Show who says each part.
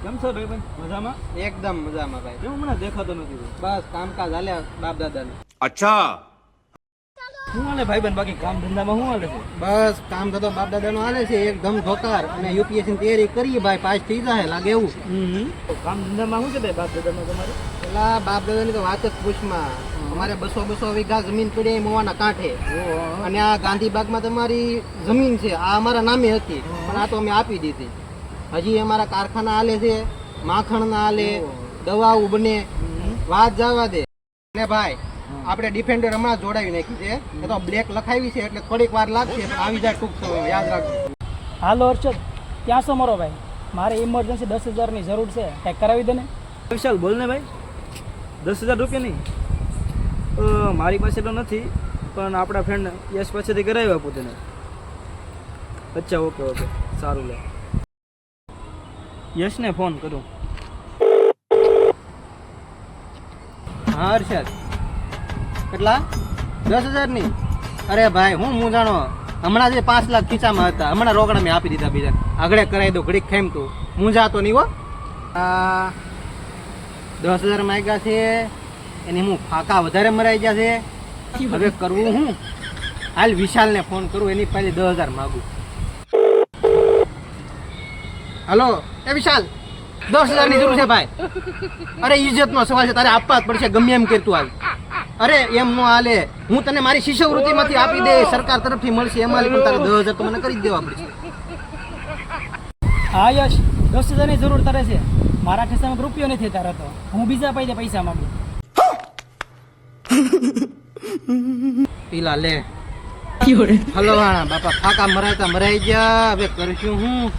Speaker 1: કેમ છો ભાઈ મજામાં?
Speaker 2: એકદમ મજામાં ભાઈ.
Speaker 1: કેમ હમણાં દેખાતો નથી ભાઈ?
Speaker 2: બસ કામકાજ હાલ્યા બાપ દાદાને.
Speaker 3: अच्छा
Speaker 1: શું હાલે ભાઈ બાકી કામ ધંધામાં શું હાલે છે?
Speaker 2: બસ કામ તો બાપ દાદાનો હાલે છે એકદમ ધોકાર અને યુપીએસસી ની તૈયારી કરીએ ભાઈ, પાસ થઈ જાય લાગે એવું.
Speaker 1: કામ ધંધામાં શું છે ભાઈ બાપ દાદામાં તમારે?
Speaker 2: પેલા બાપ દાદાની તો વાત જ પૂછમાં. અમારે 200 વીઘા જમીન પડી મોવાના કાંઠે, અને આ ગાંધીબાગમાં તમારી જમીન છે, આ અમારા નામે હતી પણ આ તો અમે આપી દીધી. હજી અમારા કારખાના હાલે છે, માખણના હાલે, દવાઓ બને, વાત જવા દે. અને ભાઈ આપણે ડિફેન્ડર હમણાં જોડાવી નાખી છે, એ તો બ્લેક લખાવી છે એટલે થોડીક વાર લાગશે પણ આવી જાય ટૂંક સમયમાં, યાદ રાખજો.
Speaker 4: હાલો હર્ષદ, ક્યાં છો મારો ભાઈ? મારે ઇમરજન્સી 10,000 ની જરૂર છે, કંઈક કરાવી દે ને.
Speaker 1: વિશાલ બોલ ને ભાઈ. 10,000 રૂપિયા નહીં, મારી પાસે તો નથી, પણ આપણા ફ્રેન્ડ યશ પાસેથી કરાવ્યા આપું તને. અચ્છા ઓકે ઓકે સારું લે. યશને ફોન કરું.
Speaker 2: હા હર્ષદ, કેટલા? 10,000 ની? અરે ભાઈ હું જાણો, હમણાં જે 5 લાખ ખીચામાં હતા, હમણાં રોકડા મેં આપી દીધા બીજા. આગળ કરાવી દો, ઘડીક ખાઈમ તું, હું જાતો નહીં હો. 10,000 માંગ્યા છે, એની હું ફાકા વધારે મરાઈ ગયા છે. હવે કરવું હું? હાલ વિશાલને ફોન કરું, એની પાસે 10,000 માગું. હલો એ વિશાલ, 10,000 ની જરૂર છે ભાઈ. અરે ઇજ્જતનો સવાલ છે, તારે આપવા જ પડશે ગમે એમ કરતું હાલ. અરે એમ નો હાલે, હું તને મારી શિષ્યવૃત્તિમાંથી આપી દે, સરકાર તરફથી મળશે એમાં, પણ તારે 10,000 તો મને કરી જ દેવા પડશે.
Speaker 4: હા યશ, 10,000 ની જરૂર તારે છે. મારા ખિસ્સામાં રૂપિયો નથી તારે, તો હું બીજા પાસે પૈસા માંગુ.
Speaker 2: પીલા લે. હલો બાપા, ફાકા મરાતા મરાઈ ગયા, હવે કરશું હું.